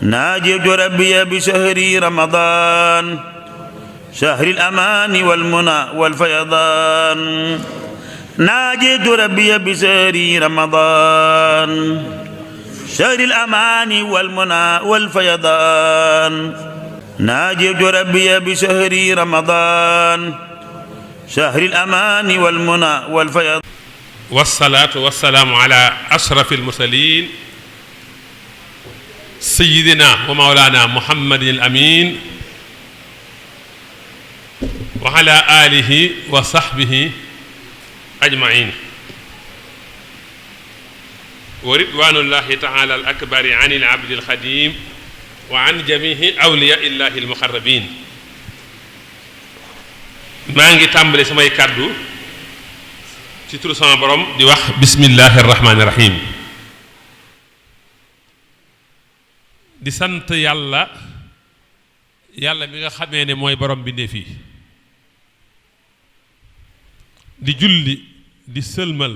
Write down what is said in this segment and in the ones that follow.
ناجيت ربي بشهر رمضان شهر الأمان والمنى والفيضان ناجيت ربي بشهر رمضان شهر الأمان والمنى والفيضان ناجيت ربي بشهر رمضان شهر الأمان والمنى والفيضان والصلاة والسلام على أشرف المرسلين سيدنا ومولانا محمد الأمين وعلى آله وصحبه أجمعين ورضوان الله تعالى الأكبر عن العبد الخديم وعن جميع أولياء الله المقربين maa ngi tàmbale samay kàddu ci turu sama borom di wax bismillahi rahmaani rahim di sant yàlla mi nga xamee ne mooy borom bindéef yi di julli di sëlmal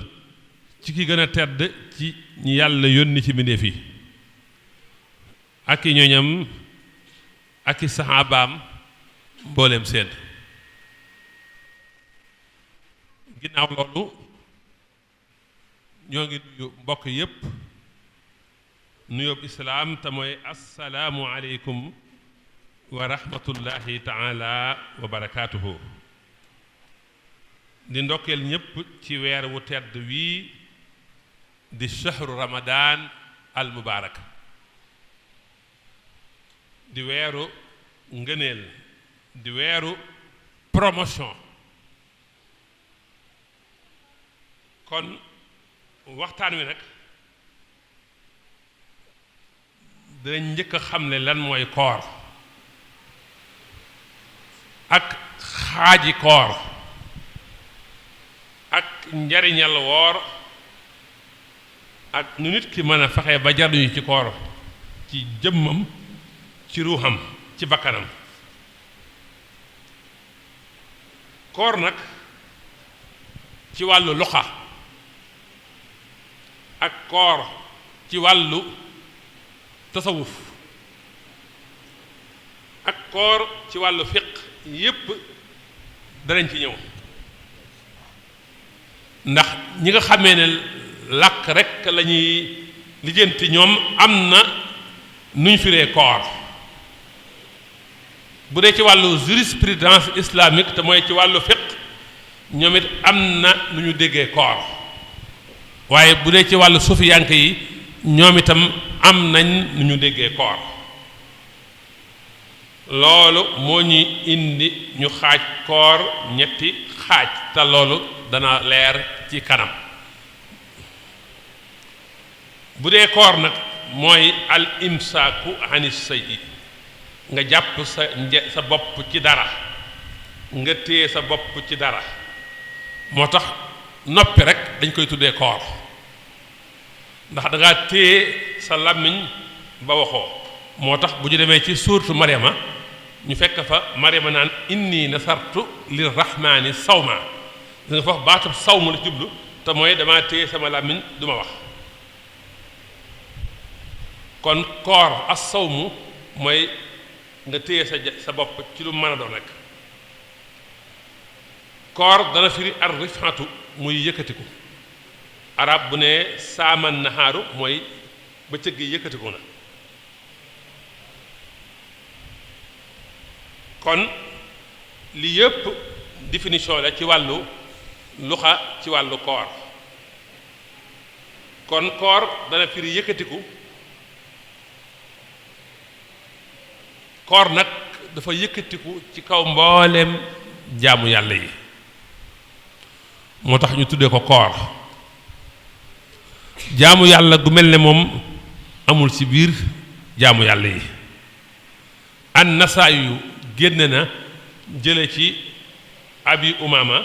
ci ki gën a tedd ci ñi yàlla yónni ci bindéef yi ak i ñoñam ak i saxaabaam mbooleem seen ginnaaw loolu ñoo ngi nuyu mbokk yépp nuyoob islaam te mooy assalaamu aleykum wa rahmatullahi taala wa barakaatuhu di ndokkeel ñépp ci weer wu tedd wii di shahru ramadan al mubaarak di weeru ngëneel di weeru promotion kon waxtaan wi nag dinañ njëkk a xam ne lan mooy koor ak xaaji koor ak njariñal woor ak nu nit ki mën a fexe ba jariñu ci koor ci jëmmam ci ruuxam ci bakkanam koor nag ci wàllu luxa ak koor ci wàllu tasawuf ak koor ci wàllu fiq yépp danañ ci ñëw ndax ñi nga xamee ne làkk rekk lañuy lijjanti ñoom am na nuñ firee koor bu dee ci wàllu jurisprudence islamique te mooy ci wàllu fiq ñoom it am na nu ñu déggee koor waaye bu dee ci wàllu sufiyanke yi ñoom itam am nañ nu ñu déggee koor loolu moo ñuy indi ñu xaaj koor ñetti xaaj te loolu dana leer ci kanam bu dee koor nag mooy al imsaaku anis sayyi nga jàpp sa bopp ci dara nga téye sa bopp ci dara moo tax noppi rek dañ koy tuddee koor ndax da ngaa téye sa làmmiñ ba waxoo moo tax bu ñu demee ci suurtu Mariama ñu fekk fa Mariama naan inni nasartu lirrahmani sawma da nga foofu baatub sawmu la jublu te mooy damaa téye sama làmmiñ du ma wax kon koor as sawmu mooy nga téye sa bopp ci lu mën a doon rek koor dana firi ar rifatu muy yëkkatiku arab bu ne saaman naxaaru mooy bëccëg gi yëkkatiku na kon li yëpp définition la ci wàllu luxa ci wàllu koor kon koor dana firi yëkkatiku koor nag dafa yëkkatiku ci kaw mbooleem jaamu yàlla yi moo tax ñu tuddee ko koor jaamu yàlla gu mel ne moom amul ci biir jaamu yàlla yi an nasaayu génn na jële ci abi umama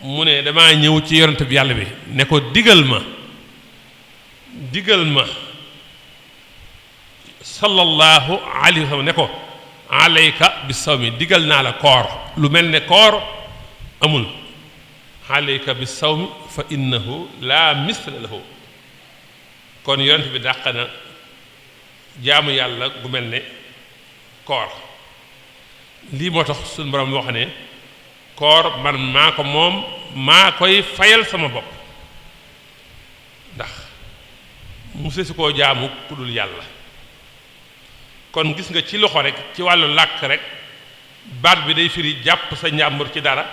mu ne damaa ñëw ci yonent bi yàlla bi ne ko digal ma sallallahu alayhi wa sallam ne ko alayka bi sawmi digal naa la koor lu mel ne koor amul alayka bi sawmi fa innahu la misla lahu kon yonent bi dàq na jaamu yàlla gu mel ne koor. lii moo tax suñu borom wax ne koor man maa ko moom maa koy fayal sama bopp ndax muse si koo jaamu ku dul yàlla. kon gis nga ci loxo rek ci wàllu làkk rek baat bi day firi jàpp sa njàmbur ci dara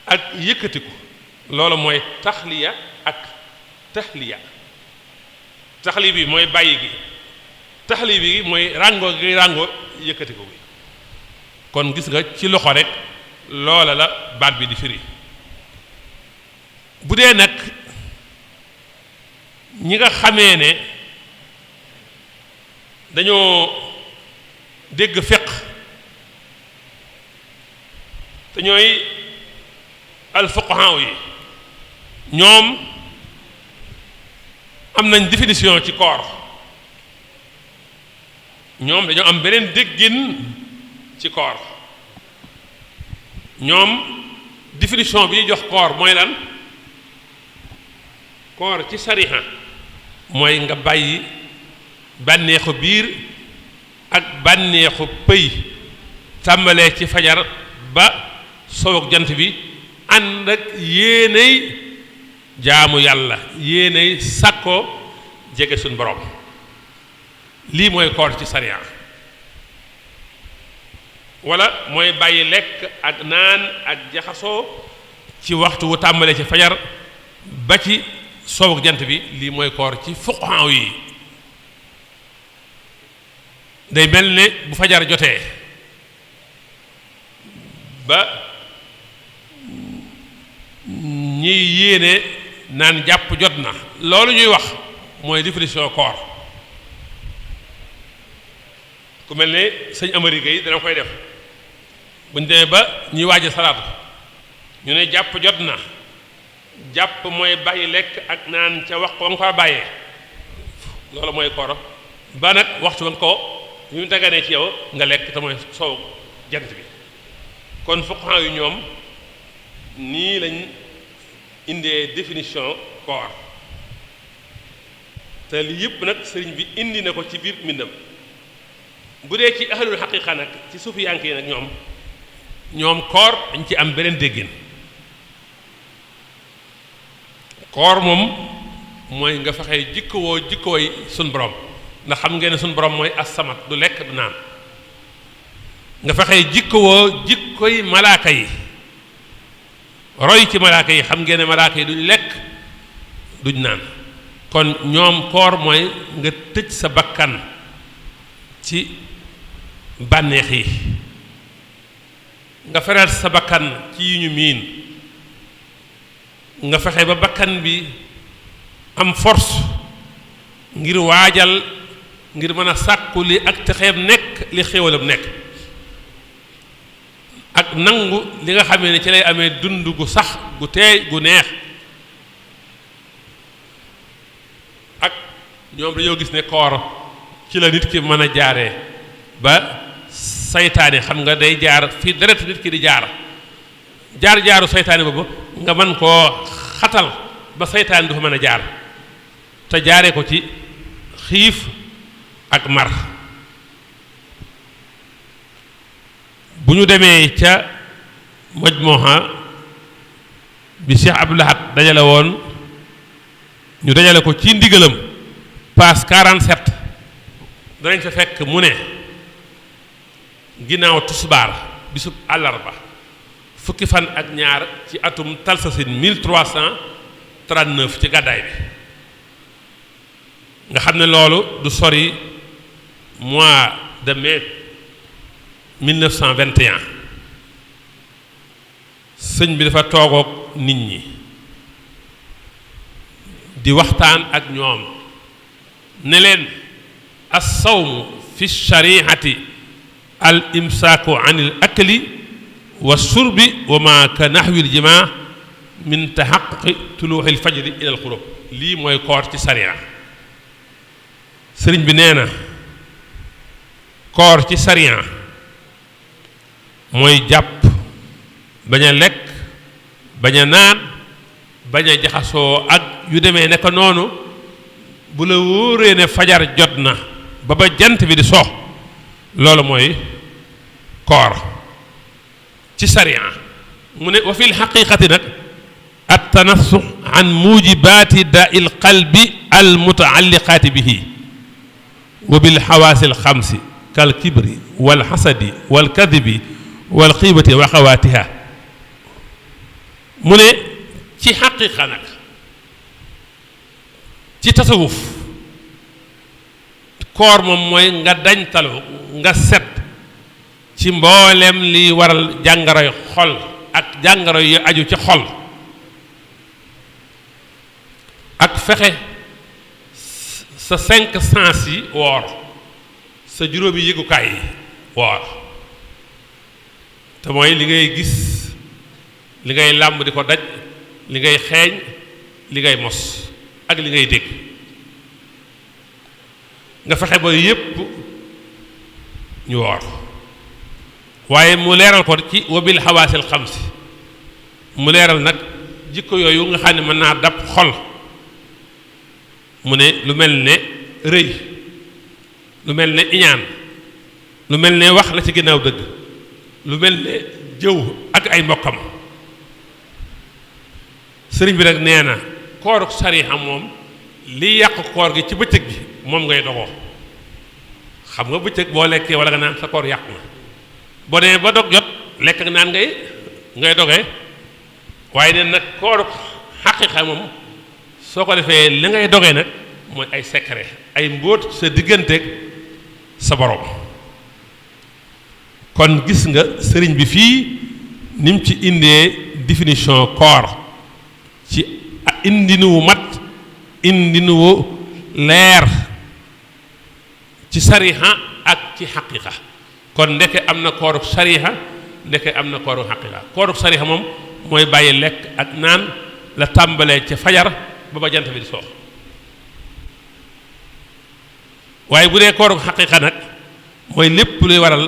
ak yëkkatiku. loolu mooy taxliya ak taxliya. taxli bi mooy bàyyi gi, taxli bi mooy ràngoo gi ràngoo yëkkatiku gi. kon gis nga ci loxo rek loola la baat bi di firi. bu dee nag ñi nga xamee ne dañoo dégg fiq te ñooy alfuqahaa yi, ñoom am nañ définition ci koor. ñoom dañoo am beneen déggin ci koor. ñoom définition bi jox koor mooy lan? koor ci sariha mooy nga bàyyi bànneexu biir ak bànneexu pëy tàmbalee ci fajar ba sow ak jant bi ànd ak yéenay jaamu yàlla, yéenay sàkkoo jege suñ borom. lii mooy koor ci sariya. wala mooy bàyyi lekk ak naan ak jaxasoo ci waxtu wu tàmbalee ci fajar ba ci sow ak jant bi. lii mooy koor ci fuqahaa yi. day mel ne bu fajar jotee ba ñiy yéene naan jàpp jot na, loolu ñuy wax mooy définition koor. ku mel ne sëñ Amari Gueye dana koy def buñ demee ba ñuy waaj a salaatu ñu ne jàpp jot na. jàpp mooy bàyyi lekk ak naan ca wax ba nga ko bàyyee, loolu mooy koor. ba nag waxtu ba nga ko ñu daganee ci yow nga lekk te mooy soow jant bi. kon fuqahaa yu ñoom nii lañ indee définition koor. te li yëpp nag sëriñ bi indi na ko ci biir mbindam. bu dee ci ahlul xaqiqa nag ci suufiyanke yi nag ñoom koor dañ ci am beneen déggin. koor moom mooy nga fexe jikkooy suñ borom, ndax xam ngeen ne suñ borom mooy as-samad, du lekk du naan. nga fexe jikkoy malaaka yi, roy ci malaaka yi. xam ngeen ne malaaka yi duñ lekk duñ naan. kon ñoom koor mooy nga tëj sa bakkan ci bànneex yi, nga feral sa bakkan ci yi ñu miin, nga fexe ba bakkan bi am force ngir waajal, ngir mën a sàkku li ak texeem nekk, li xéwalam nekk, ak nangu li nga xamee ne ci lay amee dund gu sax gu teey gu neex. ak ñoom dañoo gis ne koor ci la nit ki mën a jaaree ba saytaane, xam nga day jaar fii deret nit ki di jaaru saytaane boobu nga mën koo xatal ba saytaane du fa mën a jaar, te jaaree ko ci xiif ak mar. bu ñu demee ca majmuha bi Cheikh Abdou Lahad dajale woon, ñu dajale ko ci ndigalam passe 47, danañ fa fekk mu ne ginnaaw tusbaar bisub àllarba fukki fan ak ñaar ci atum talsasin 1339 ci gàddaay bi, nga xam ne loolu du sori mois de mai 1921. sëñ bi dafa toogook nit ñi di waxtaan ak ñoom ne leen as-sawmu fi shari'ati al imsaaku anil akli wa surbi wa ma ka nahwil jimaa min tahaqquqi tuluuxil fajri ilal xurub. lii mooy koor ci sariya. sëriñ bi nee na koor ci sariya mooy jàpp, bañ a lekk, bañ a naan, bañ a jaxasoo ak yu demee nekk noonu. bu la wóoree ne fajar jot na ba jant bi di so loolu mooy koor ci sariya mu ne wa fil xaqiqati nag at tanassux an mujibaati daa'il qalbi al mutaalliqaati bihi wa bil xawaasi al xamsi kal kibri wal xasadi wal kadibi wal xiibati wa xawaatiha mu ne ci xaqiqa nag ci tasawuf koor moom mooy nga dañtalu nga set ci mboolem liy waral jàngoroy xol ak jàngoro yu aju ci xol ak fexe sa 5 sens yi woor sa juróomi yëgukaay yi woor te mooy li ngay gis li ngay làmb di ko daj li ngay xeeñ li ngay mos ak li ngay dégg nga fexe ba yépp ñu woor waaye mu leeral ko ci wabil xawaasil xamsi mu leeral nag jikko yooyu nga xam ne mën naa dab xol mu ne lu mel ne rëy lu mel ne iñaan lu mel ne wax la ci ginnaaw dëgg lu mel ne jëw ak ay mbokkam sëriñ bi nag nee na kooruk sariha moom li yàq koor gi ci bëccëg bi moom ngay dogoo xam nga bëccëg boo lekkee wala nga naan sa koor yàqu na boo demee ba dog jot lekk ak naan ngay dogee waaye ne nag kooruk xaqiqa moom soo ko defee li ngay dogee nag mooy ay secret ay mbóot sa digganteeg sa borom kon gis nga sëriñ bi fii ni mu ci indee définition koor ci indinu wu mat indinu wu leer ci sariha ak ci xaqiqa kon ndeke am na kooruk sariha ndeke am na kooruk xaqiqa kooruk sariha moom mooy bàyyi lekk ak naan la tàmbalee ca fajar ba jant bi di soox waaye bu dee kooruk xaqiqa nag mooy lépp luy waral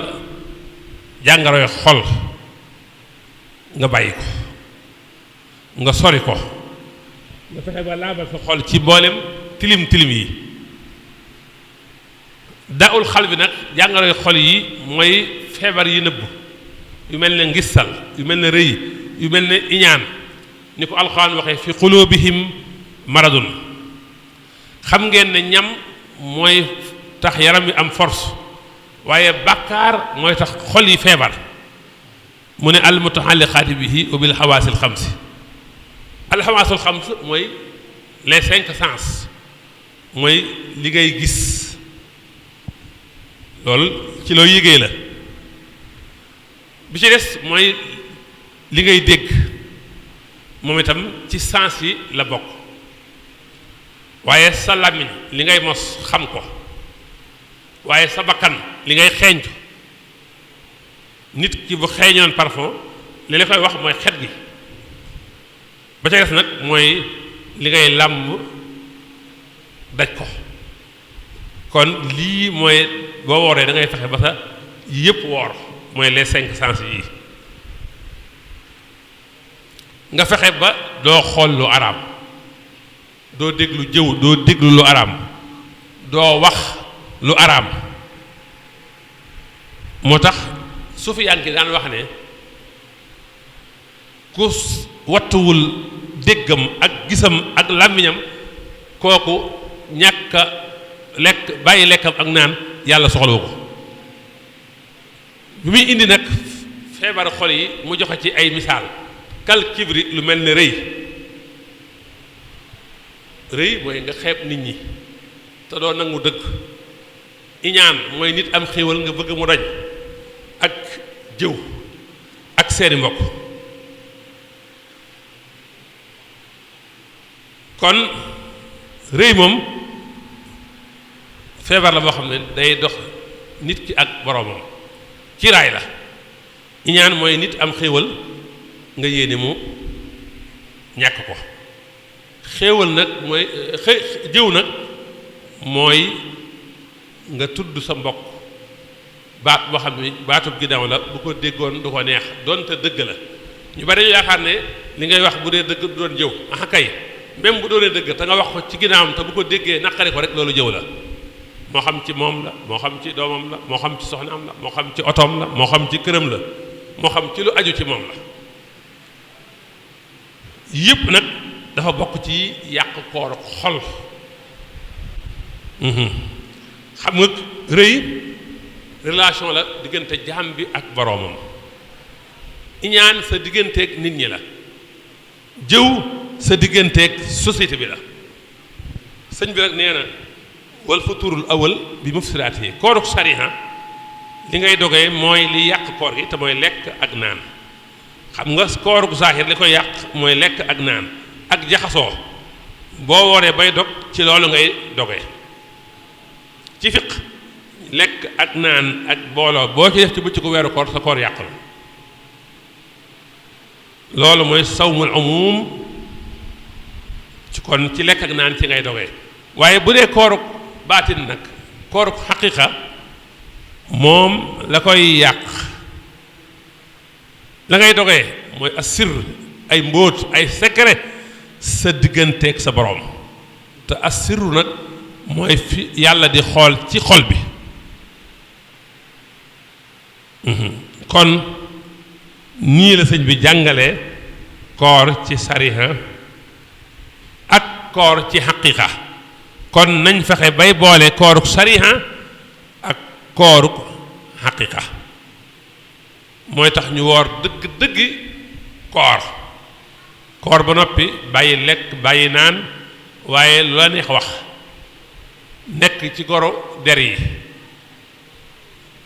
jàngoroy xol nga bàyyi ko nga sori ko nga fexe ba laabal sa xol ci mboolem tilim tilim yi daawul xal bi nag jàngoroy xol yi mooy feebar yi nëbb yu mel ne ngissal yu mel ne rëy yu mel ne iñaan ni ko alxuraan waxee fi qulubihim maradun xam ngeen ne ñam mooy tax yaram wi am force waaye bàkkaar mooy tax xol yi feebar mu ne al mutaalliqaati bihi wa bil xawaasil xamsi al xawaasul xams mooy les 5 sens mooy li ngay gis loolu ci loo yégee la bi ci des mooy li ngay dégg moom itam ci sens yi la bokk waaye sa làmmiñ li ngay mos xam ko waaye sa bakkan li ngay xeeñtu nit ki bu xeeñoon parfum li la koy wax mooy xet gi ba ca des nag mooy li ngay làmb daj ko kon lii mooy boo wooree da ngay fexe ba sa yëpp woor mooy les 5 sens yi nga fexe ba doo xool lu araam doo déglu jëw doo déglu lu araam doo wax lu araam moo tax sufiyaan ki daan wax ne ku wattuwul déggam ak gisam ak làmmiñam kooku ñàkk a lekk bàyyi lekkam ak naan yàlla soxlawu ko bi muy indi nag feebar xol yi mu joxe ci ay misaal kal kibri lu mel ne rëy rëy mooy nga xeeb nit ñi te doo nangu dëgg iñaan mooy nit am xéewal nga bëgg mu dañ ak jëw ak seeni mbokk kon rëy moom feebar la boo xam ne day dox nit ki ak boroomam ci raay la iñaan mooy nit am xéewal nga yéene mu ñàkk ko xéewal nag mooy jëw nag mooy nga tudd sa mbokk baat boo xam ne baatub ginnaaw la bu ko déggoon du ko neex doonte dëgg la ñu bari dañu yaakaar ne li ngay wax bu dee dëgg du doon jëw ah kay même bu doonee dëgg te nga wax ko ci ginnaawam te bu ko déggee naqari ko rek loolu jëw la moo xam ci moom la moo xam ci doomam la moo xam ci soxnaam la moo xam ci otoom la moo xam ci këram la moo xam ci lu aju ci moom la yépp nag dafa bokk ci yàq koor xol xam nga rëy relation la diggante jaam bi ak boroomam iñaan sa digganteeg nit ñi la jëw sa digganteeg société bi la sëñ bi nag nee na wal futurul awal bi mufsiraat yi kooruk sariha li ngay dogee mooy li yàq koor gi te mooy lekk ak naan xam nga kooruk zahir li koy yàq mooy lekk ak naan ak jaxasoo boo wooree bay dog ci loolu ngay dogee ci fiq lekk ak naan ak booloo boo ci def ci bëccëgu weeru koor sa koor yàq la loolu mooy sawmul umum ci kon ci lekk ak naan ci ngay dogee waaye bu dee kooruk baatin nag kooruk xaqiqa moom la koy yàq la ngay dogee mooy asir ay mbóot ay secret sa digganteeg sa borom te asiru nag mooy fi yàlla di xool ci xol bi kon nii la sëñ bi jàngale koor ci sariha ak koor ci xaqiqa kon nañ fexe bay boole kooruk sariha ak kooruk xaqiqa mooy tax ñu woor dëgg-dëggi koor ba noppi bàyyi lekk bàyyi naan waaye lu la neex wax nekk ci goro der yi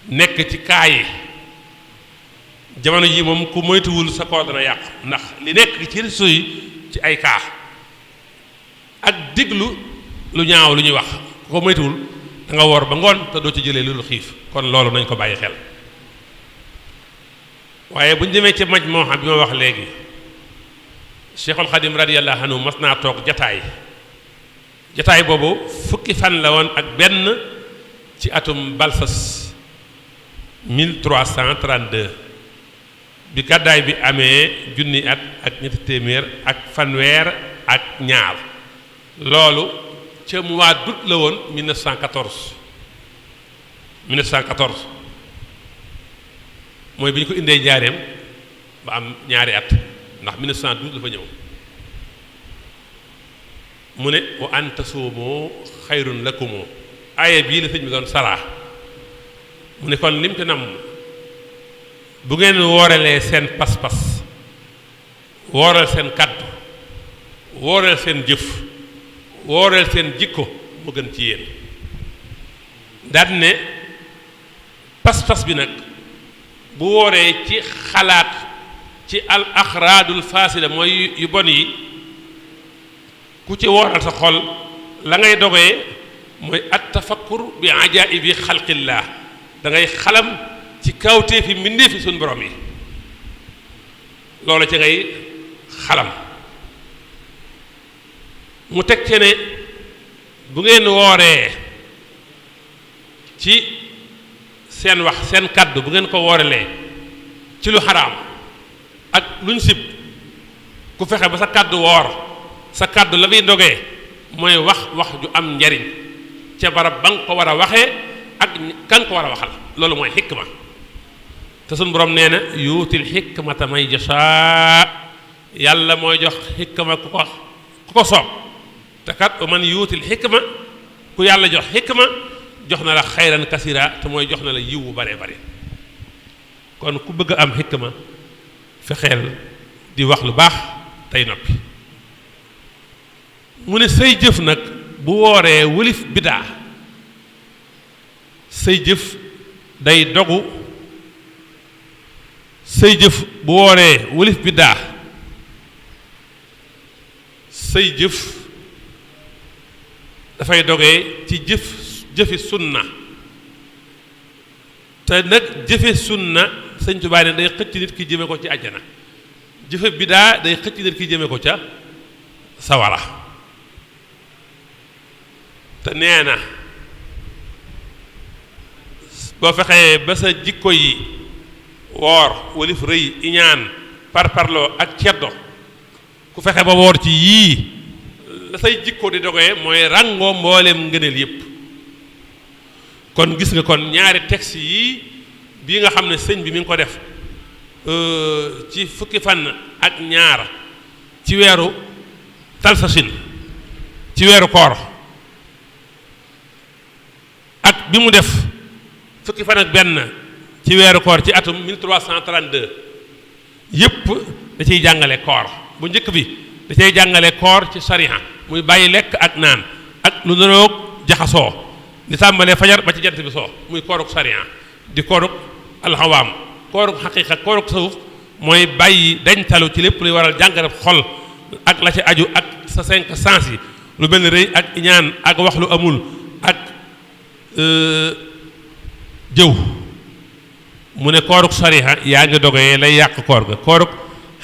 nekk ci kaa yi jamono ji moom ku moytuwul sa koor dana yàqu ndax li nekk ci réseau yi ci ay kaa ak déglu lu ñaaw lu ñuy wax ku ko moytuwul da nga woor ba ngoon te doo ci jëlee lu xiif kon loolu nañ ko bàyyi xel waaye bu ñu demee ci maj moo xam bi ma wax léegi Cheikhul Khadim radiyallahu anhu mas naa toog jataay boobu fukki fan la woon ak benn ci atum balsas 1332 bi gàddaay bi amee junni at ak ñetti téeméer ak fanweer ak ñaar loolu ca mois d'août la woon 1914 mooy bi ñu ko indee njaareem ba am ñaari at ndax 1912 dafa ñëw mu ne wa an tasuumu xayrun lakumu aaye bii la sëñ bi doon saraa mu ne kon lim te nam bu ngeen wooralee seen pas-pas wooral seen kàddu wooral seen jëf wooral seen jikko mu gën ci yéen daan ne pas-pas bi nag bu wooree ci xalaat ci al axraadul faasida mooy yu bon yi ku ci wooral sa xol la ngay dogee mooy at tafakkur bi ajaibi xalqillah da ngay xalam ci kawtee fi mbindee fi suñ borom yi loolu ci ngay xalam mu teg ci ne bu ngeen wooree ci seen wax seen kàddu bu ngeen ko wooralee ci lu xaraam ak luñ sib ku fexe ba sa kàddu woor sa kàddu la muy ndogee mooy wax ju am njariñ ca barab ba nga ko war a waxee ak kan ko war a waxal loolu mooy xikma te suñ borom nee na yuutil xikmata may jashaa yàlla mooy jox xikma ku ko soob te kat man yuutil xikma ku yàlla jox xikma jox na la xayran kasira te mooy jox na la yiw bu bare bare kon ku bëgg a am xikma fexeel di wax lu baax tey noppi mu ne say jëf nag bu wooree wëlif bidaa say jëf day dogu say jëf bu wooree wëlif bidaa say jëf dafay dogee ci jëfi sunna te nag jëfe sunna sëñ Tuubaa ne day xëcc nit ki jëme ko ci àjjana jëfe bidaa day xëcc nit ki jëme ko ca sawara te nee na boo fexee ba sa jikko yi woor walif rëy iñaan parparloo ak ceddo ku fexe ba woor ci yii la say jikko di dogee mooy ràngoo mbooleem ngëneel yépp kon gis nga kon ñaari texte yi bii nga xam ne sëñ bi mi ngi ko def ci fukki fan ak ñaar ci weeru talsasin ci weeru koor ak bi mu def fukki fan ak benn ci weeru koor ci atum 1332 yépp da ciy jàngale koor bu njëkk bi da cay jàngale koor ci sariya muy bàyyi lekk ak naan ak lu naroog jaxasoo di tàmbalee fajar ba ci jant bi soo muy kooruk sariya di kooruk alxawaam kooruk xaqiiqa kooruk tasawuf mooy bàyyi dañ talu ci lépp luy waral jàngale xol ak la ci aju ak sa 5 sens yi lu mel ni rëy ak iñaan ak wax lu amul ak jëw mu ne kooruk sariha yaa ngi dogoyee lay yàq koor ga kooruk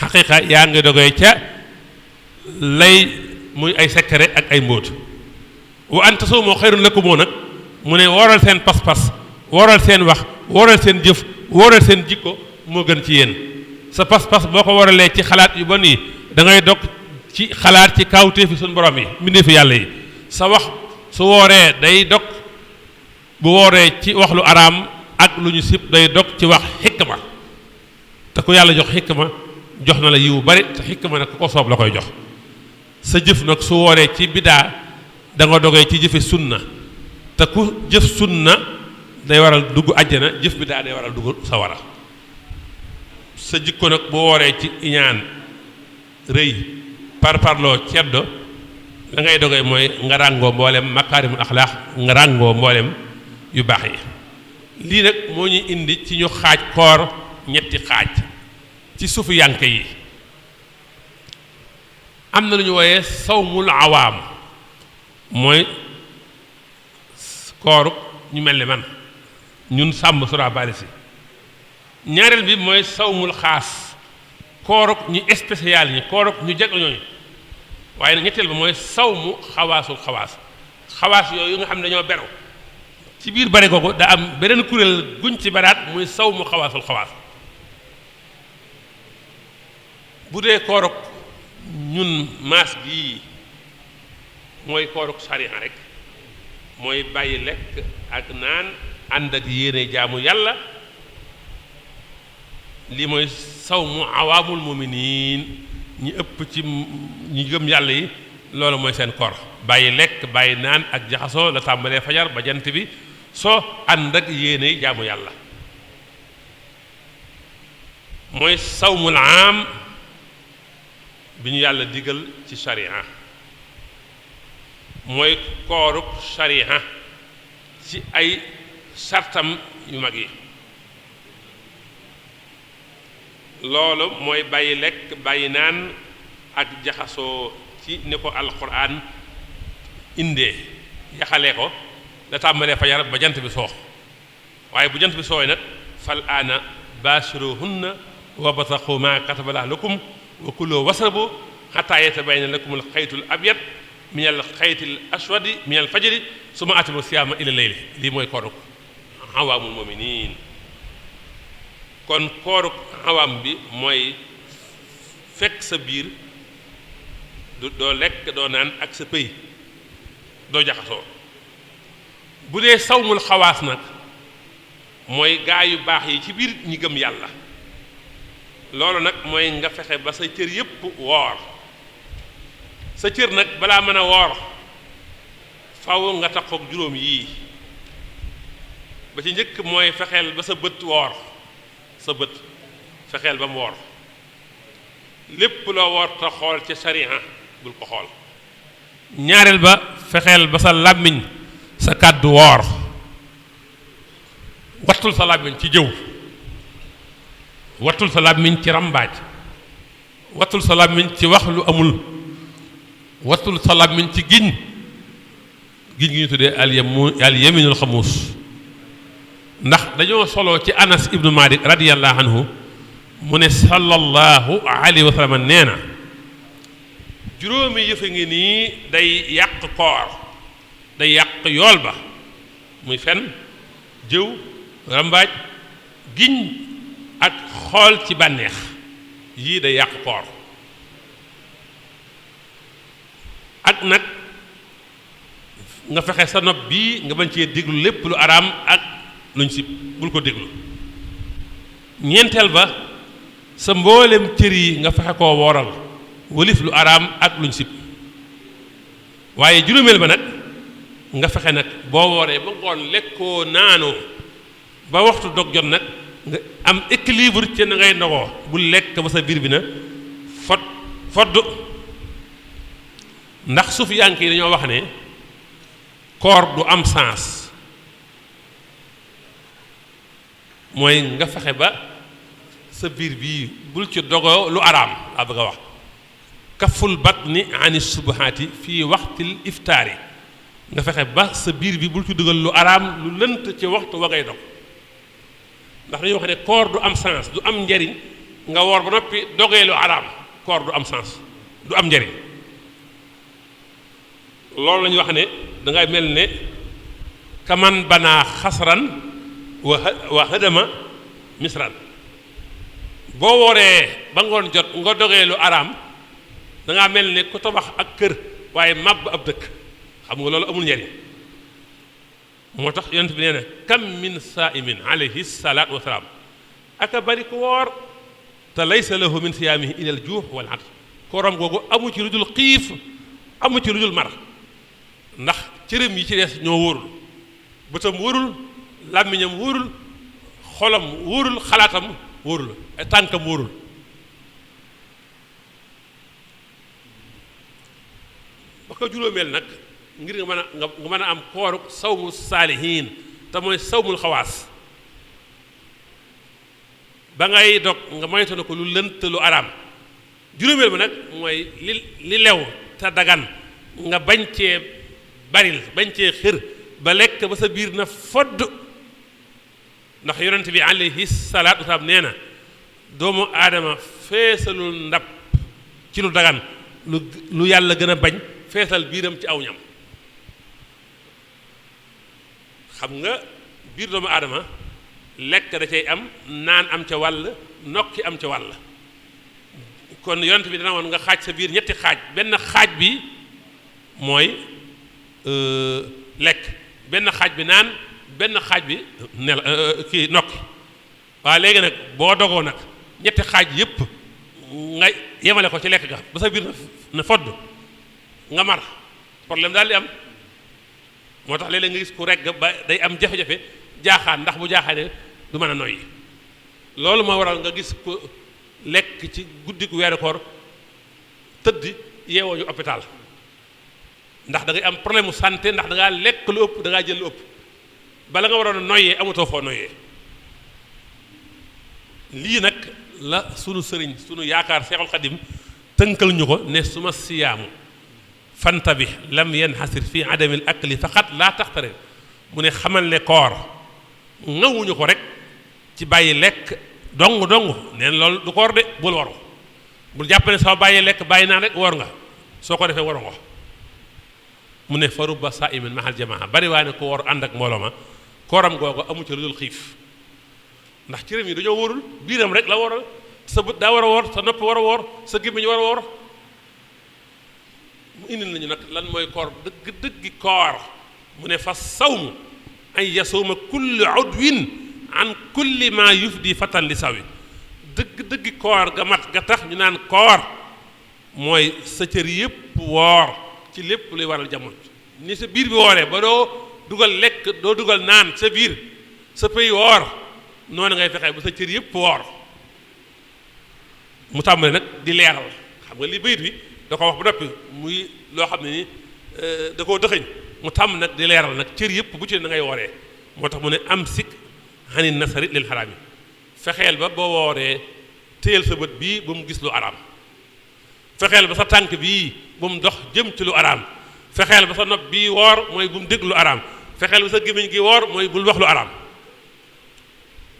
xaqiiqa yaa ngi dogoyee ca lay muy ay secret ak ay mbóot wa an tasuumu xayrun lakum nag mu ne wooral seen pas-pas wooral seen wax wooral seen jëf wooral seen jikko moo gën ci yéen sa pas-pas boo ko waralee ci xalaat yu bon yi da ngay dog ci xalaat ci kaawteefi suñu borom yi mbindeefi yàlla yi sa wax su wooree day dog bu wooree ci wax lu araam ak lu ñu sib day dog ci wax xikma te ku yàlla jox xikma jox na la yiwu bari te xikma nag ku ko soob la koy jox sa jëf nag su wooree ci bidaa da nga dogee ci jëfe sunna te ku jëf sunna day waral dugg àjjana jëf bidaa day waral dugg sa wara sa jikko nag bu wooree ci iñaan rëy parparloo ceddo la ngay dogee mooy nga ràngoo mboolem makaarimul axlaax nga ràngoo mboolem yu baax yi lii nag moo ñu indi ci ñu xaaj koor ñetti xaaj ci suufu yanke yi am na lu ñu wooyee sawmul awaam mooy kooruk ñu mel ni man ñun sàmm sura bali si ñaareel bi mooy sawmul xaas kooruk ñu spécial ñi kooruk ñu jeg ñooñu waaye nag ñetteel ba mooy sawmu xawaasul xawaas yooyu nga xam ne dañoo beru ci biir bare googu da am beneen kuréel guñ ci baraat muy sawmu xawaasul xawaas bu dee kooruk ñun maas gii mooy kooruk sariya rek mooy bàyyi lekk ak naan ànd ak yéene jaamu yàlla lii mooy sawmu awaamul muminiin ñi ëpp ci ñi gëm yàlla yi loolu mooy seen koor bàyyi lekk bàyyi naan ak jaxasoo la tàmbalee fajar ba jant bi soo ànd ak yéene jaamu yàlla mooy sawmul aam bi ñu yàlla digal ci sharia mooy kooruk sharia ci ay sartam yu mag yi loolu mooy bàyyi lekk bàyyi naan ak jaxasoo ci ni ko alquran indee yaxalee ko da tàmbalee fajar ba jant bi soo waaye bu jant bi sooy nag fal aana baashiruhunna wabtaqu ma kataba Allaahu lakum wa kulu wasrabu xataa yatabayyana lakum alxaytul abyad min alxaytil aswadi min alfajri summa atimu siyaama ila leyli lii mooy kooruk awaamul muminin kon kooruk awaam bi mooy fekk sa biir doo lekk doo naan ak sa pëy doo jaxasoo bu dee sawmul xawaas nag mooy gaa yu baax yi ci biir ñi gëm yàlla loolu nag mooy nga fexe ba sa cër yépp woor sa cër nag balaa mën a woor faw nga takkook juróom yii ba ci njëkk mooy fexeel ba sa bët woor sa bët fexeel ba mu woor lépp loo woor te xool ci sariya bul ko xool ñaareel ba fexeel ba sa làmmiñ sa kàddu woor wattul sa làmmiñ ci jëw wattul sa làmmiñ ci rambaaj wattul sa làmmiñ ci wax lu amul wattul sa làmmiñ ci giñ gi ñu tuddee al yaminul xamuus ndax dañoo solo ci Anas ibnu Malik radiyallahu anhu mu ne sallallahu alayhi wa sallam nee na juróomi yëfe ngi nii day yàq koor day yàq yool ba muy fen jëw rambaaj giñ ak xool ci bànneex yii day yàq koor nga fexe sa nopp bii nga bañ cee déglu lépp lu araam ak luñ sib bul ko déglu. ñeenteel ba sa mboolem cër yi nga fexe koo wooral walif lu araam ak luñ sib. waaye juróomeel ba nag nga fexe nag boo wooree ba ngoon lekkoo naanoo ba waxtu dog jot nag nga am équilibre ci na ngay ndogoo bul lekk ba sa biir bi na fodd ndax sufiyanke yi dañoo wax ne koor du am sens mooy nga fexe ba sa biir bii bul ci dogoo lu araam laa bëgg a wax kaful batni ani subahaati fii waxtil iftaari nga fexe ba sa biir bi bul ci dugal lu araam lu lënt ci waxtu wa ngay dog ndax dañuy wax ne koor du am sens du am njariñ nga woor ba noppi dogee lu araam koor du am sens du am njariñ loolu la ñuy wax ne dangay mel ne kaman banaa xasran wa hadama misran boo wooree ba ngoon jot nga dogee lu araam dangaa mel ne ku tabax ak kër waaye màbb ab dëkk xam nga loolu amul njariñ moo tax yonent bi nee na kam min saa'imin alayhi salaatu wa salaam aka bari ku woor te laysa lahu min siyaamihi ila al juux wal atash kooram googu amu ci lu dul xiif amu ci lu dul mar ndax cërëm yi ci des ñoo wóorul bëtam wóorul làmmiñam wóorul xolam wóorul xalaatam wóorul ay tànkam wóorul ba ko juróomeel nag ngir nga mën a am kooru sawmu saalihiin te mooy sawmul xawaas ba ngay dog nga moytu na ko lu lënt lu araam juróomeel ba nag mooy li lew te dagan nga bañ cee baril bañ cee xër ba lekk ba sa biir na fodd ndax yonent bi alayhi salaatu wasalaam nee na doomu aadama feesalul ndab ci lu dagan lu yàlla gën a bañ feesal biiram ci aw ñam xam nga biir doomu aadama lekk da cay am naan am ca wàll nokki am ca wàll kon yonent bi dana woon nga xaaj sa biir ñetti xaaj benn xaaj bi mooy lekk benn xaaj bi naan benn xaaj bi nel kii nokki waaw léegi nag boo dogoo nag ñetti xaaj yépp nga yemale ko ci lekk ga ba sa biir na fodd nga mar problème daal di am moo tax léeg-léeg nga gis ku regg ba day am jafe-jafe jaaxaan ndax bu jaaxaanee du mën a noyyi loolu moo waral nga gis ku lekk ci guddi gu weeru koor tëdd yeewoo ñu hôpital ndax da ngay am problème mu santé ndax da ngaa lekk lu ëpp da ngaa jël lu ëpp bala nga waroon a noyyee amatoo foo noyyee lii nag la sunu sëriñ sunu yaakaar Seexul Xadim tënkal ñu ko ne suma siyaamu fanta bi lam yanxasir fii adamil akli faqat laa taxtare mu ne xamal ne koor ngawuñu ko rek ci bàyyi lekk dong neen loolu du koor de bul waru bul jàpp ne soo bàyyi lekk bàyyi naan rek war nga soo ko defee waru nga mu ne fa rubba saa'imin mahal jamaa bari waa ne ko war ànd ak mbooloo ma kooram googu amu ci lu dul xiif ndax cëram yi dañoo wóorul biiram rek la waral sa bët daa war a woor sa nopp war a woor sa gémmiñ war a woor mu indil nañu nag lan mooy koor dëggi koor mu ne fa sawmu an yasuuma kulli udwin an kulli ma yufdi fatan li sawi dëggi koor ga mat ga tax ñu naan koor mooy sa cër yépp woor ci lépp luy waral jamono ni sa biir bi wooree ba doo dugal lekk doo dugal naan sa biir sa pëy woor noonu ngay fexe ba sa cër yépp woor mu tàmbali nag di leeral xam nga li bayit bi da ko wax ba noppi muy loo xam ne ni da koo dëxëñ mu tàmm nag di leeral nag cër yëpp bu ci da ngay wooree moo tax mu ne am sik xani nasari lil xaraam yi fexeel ba boo wooree téyel sa bët bii ba mu gis lu araam fexeel ba sa tànk bii ba mu dox jëm ci lu araam fexeel ba sa nopp bii woor mooy bu mu dégg lu araam fexeel ba sa gémmiñ gi woor mooy bul wax lu araam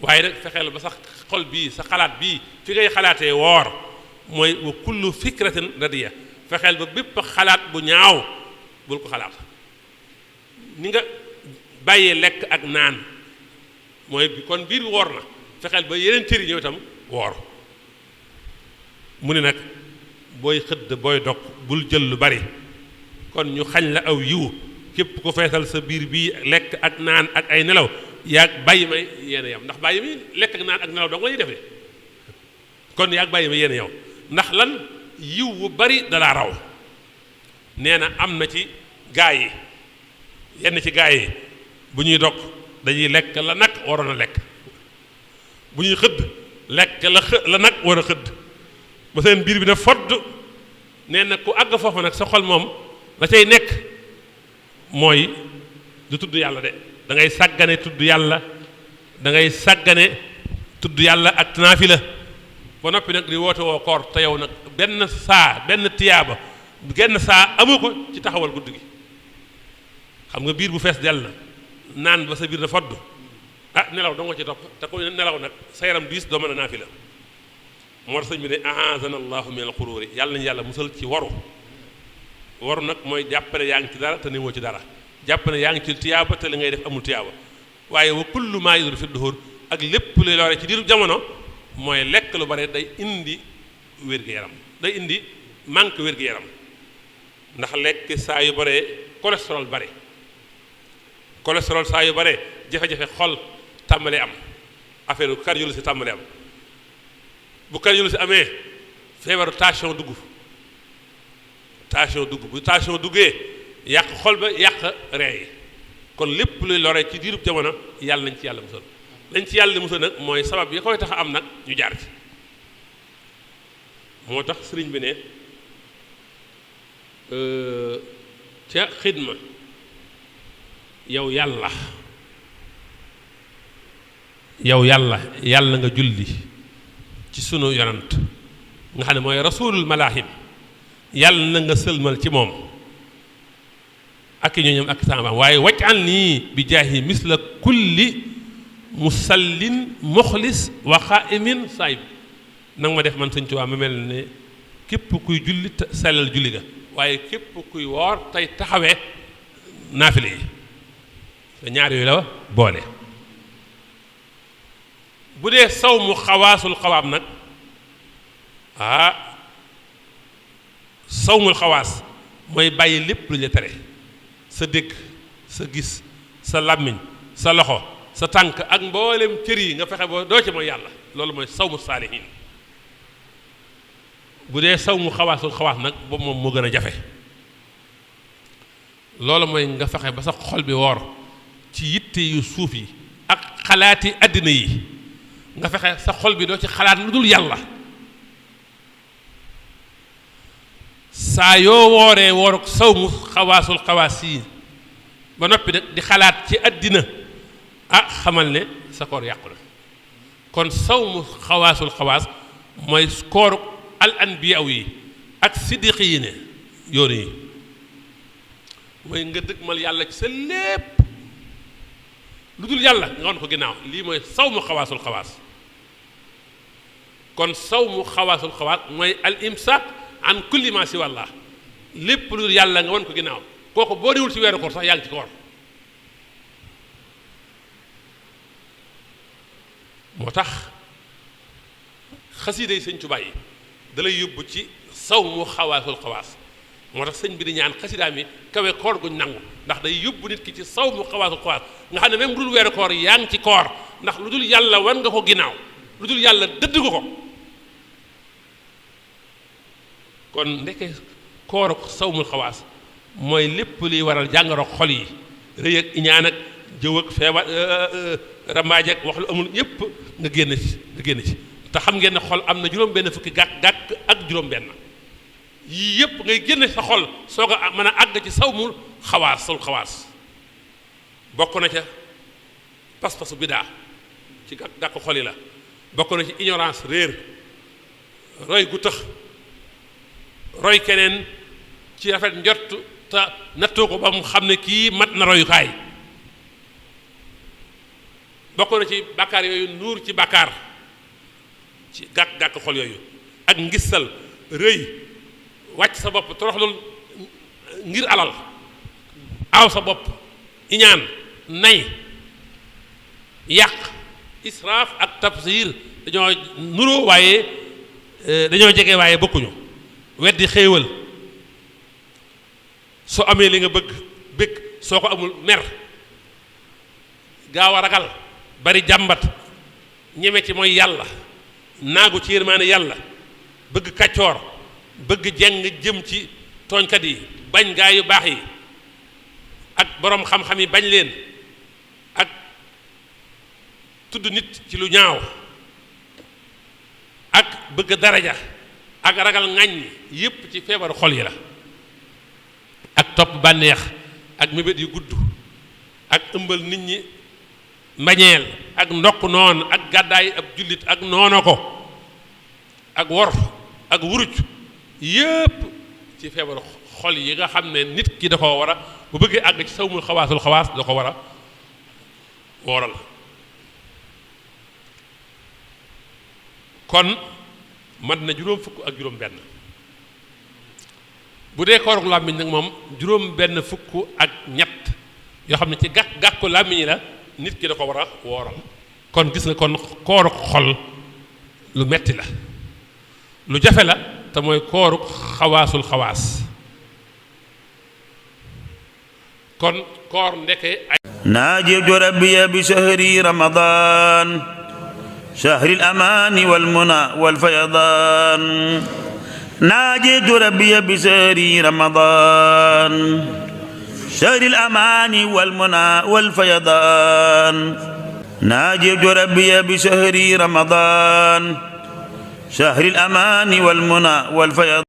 waaye nag fexeel ba sa xol bii sa xalaat bii fi ngay xalaatee woor mooy wa kullu fikratin radiya fexeel ba bépp xalaat bu ñaaw bul ko xalaat ni nga bàyyee lekk ak naan mooy kon biir bi woor na fexeel ba yeneen cër yi ñëw itam woor mu ne nag booy xëdd booy dog bul jël lu bari kon ñu xañ la aw yiw képp ko feesal sa biir bii lekk ak naan ak ay nelaw yaag bàyyi may yéen a yam ndax bàyyi mi lekk ak naan ak nelaw dong la ñuy defee kon yaag bàyyi may yéen a yow ndax lan yiw wu bari dalaa raw nee na am na ci gaa yi yenn ci gaa yi bu ñuy dog dañuy lekk la nag waroon a lekk bu ñuy xëdd lekk la nag war a xëdd ba seen biir bi ne fodd nee na ku àgg foofu nag sa xol moom la cay nekk mooy du tudd yàlla de da ngay sàggane tudd yàlla da ngay sàggane tudd yàlla ak naafila ba noppi nag di woote woo koor te yow nag benn tiyaaba genn saa amu ko ci taxawal guddi gi xam nga biir bu fees dell na naan ba sa biir da fodd nelaw doo nga ci topp te ko nelaw nag sa yaram diis doo mën a naafila moo tax sëñ bi ne aazana allahu min al xuruuri yàlla nañu yàlla musal ci waru nag mooy jàppale yaa ngi ci dara te newoo ci dara jàppale yaa ngi ci tiyaaba te li ngay def amul tiyaaba waaye wa kullu maa yudru fi duhur ak lépp luy lore ci diiru jamono mooy lekk lu bare day indi wér-gu-yaram day indi manque wér-gu-yaram ndax lekk saa yu bare cholestérol bare cholestérol saa yu bare jafe-jafe xol tàmbalee am affaire cardiologie tàmbalee am bu cardiologie amee feebaru tension dugg bu tension duggee yàq xol ba yàq ree yi kon lépp luy lore ci diirub jamono yàlla nañ ci yàlla musal lañ ci yàlla musal nag mooy sabab yi koy tax a am nag ñu jaar ci moo tax sëriñ bi ne ca xidma yow yàlla nga julli ci sunu yonant nga xam ne mooy rasulul malahim yàlla na nga sëlmal ci moom ak i ñooñam ak sàmbaam waaye waj'al nii bi jaahi misla kulli musallin muxlis wa xaa'imin saayib nanga ma def man Sëñ Tuubaa ma mel ne képp kuy julli sellal julli ga waaye képp kuy woor tey taxawee naafile yi te ñaar yooyu la boole bu dee saw mu xawaasul xawaam nag sawmul xawaas mooy bàyyi lépp lu ñu tere sa dégg sa gis sa làmmiñ sa loxo sa tànk ak mboolem cër yi nga fexe ba doo ci mooy yàlla loolu mooy sawmu saalihiin bu dee sawmu xawaasul xawaas nag boobu moom moo gën a jafe loolu mooy nga fexe ba sa xol bi woor ci yitte yu suuf yi ak xalaati àddina yi nga fexe sa xol bi doo ci xalaat lu dul yàlla saa yoo wooree wooruk sawmu xawaasul xawaas yi ba noppi nag di xalaat ci àddina xamal ne sa koor yàqu na kon sawmu xawaasul xawaas mooy kooruk al anbiyaaw yi ak siddiq yi ne yoonu yi mooy nga dëgmal yàlla ci sa lépp lu dul yàlla nga won ko ginnaaw lii mooy sawmu xawaasul xawaas kon sawmu xawaasul xawaas mooy al imsaak an kulli ma si wàlla lépp lu dul yàlla nga won ko ginnaaw kooku boo diwul ci weeru koor sax yaa ngi ci koor moo tax xasiida yi Sëñ Tuubaa yi da lay yóbbu ci sawmu xawaasul xawaas moo tax sëñ bi di ñaan xasidaa mi kawe koor guñ nangu ndax day yóbbu nit ki ci sawmu xawaasul xawaas nga xam ne même bu dul weeru koor yaa ngi ci koor ndax lu dul yàlla wan nga ko ginnaaw lu dul yàlla dëdd ko kon ndeke koor sawmul xawaas mooy lépp liy waral jàngoro xol yi rëy ak iñaan ak jëw ak feebar rambaaj ak wax lu amul yépp nga génn ci te xam ngeen ne xol am na juróom benn fukki gàkk ak juróom benn yii yépp ngay génne sa xol soo ko mën a àgg ci sawmul xawaas bokk na ca pas-pasu bidaa ci gàkk xol yi la bokk na ci ignorance réer roy gu tëx roy keneen ci rafet njort te nattoo ko ba mu xam ne kii mat na royukaay bokk na ci bàkkaar yooyu nuur ci bàkkaar ci gàkk xol yooyu ak ngistal rëy wàcc sa bopp toroxlul ngir alal aaw sa bopp iñaan nay yàq israaf ak tabsir dañoo nuroo waaye dañoo jege waaye bokkuñu weddi xéewal soo amee li nga bëgg soo ko amul mer gaaw a ragal bari jàmbat ñeme ci mooy yàlla naagu ci yërmaane yàlla bëgg kàccoor bëgg jeng jëm ci tooñkat yi bañ gaa yu baax yi ak boroom xam-xam yi bañ leen ak tudd nit ci lu ñaaw ak bëgg daraja ak ragal ŋàññ yépp ci feebaru xol yi la ak topp bànneex ak mébét yu gudd ak ëmbal nit ñi mbañeel ak ndokk noon ak gàddaay ab jullit ak noono ko ak wor ak wuruj yépp ci feebaru xol yi nga xam ne nit ki da ko war a bu bëggee àgg ci sawmul xawaasul xawaas da ko war a wooral kon mat na juróom fukk ak juróom benn bu dee kooruk làmmiñ nag moom juróom benn fukk ak ñett yoo xam ne ci gàkku làmmiñ yi la nit ki da ko war a wooral kon gis nga kon kooruk xol lu metti la lu jafe la te mooy kooruk xawaasul xawaas kon koor ndeke ay ناجيت ربي بشهر رمضان شهر الأمان والمنى والفيضان ناجيت ربي بشهر رمضان شهر الأمان والمنى والفيضان ناجيت ربي بشهر رمضان شهر الأمان والمنى والفيضان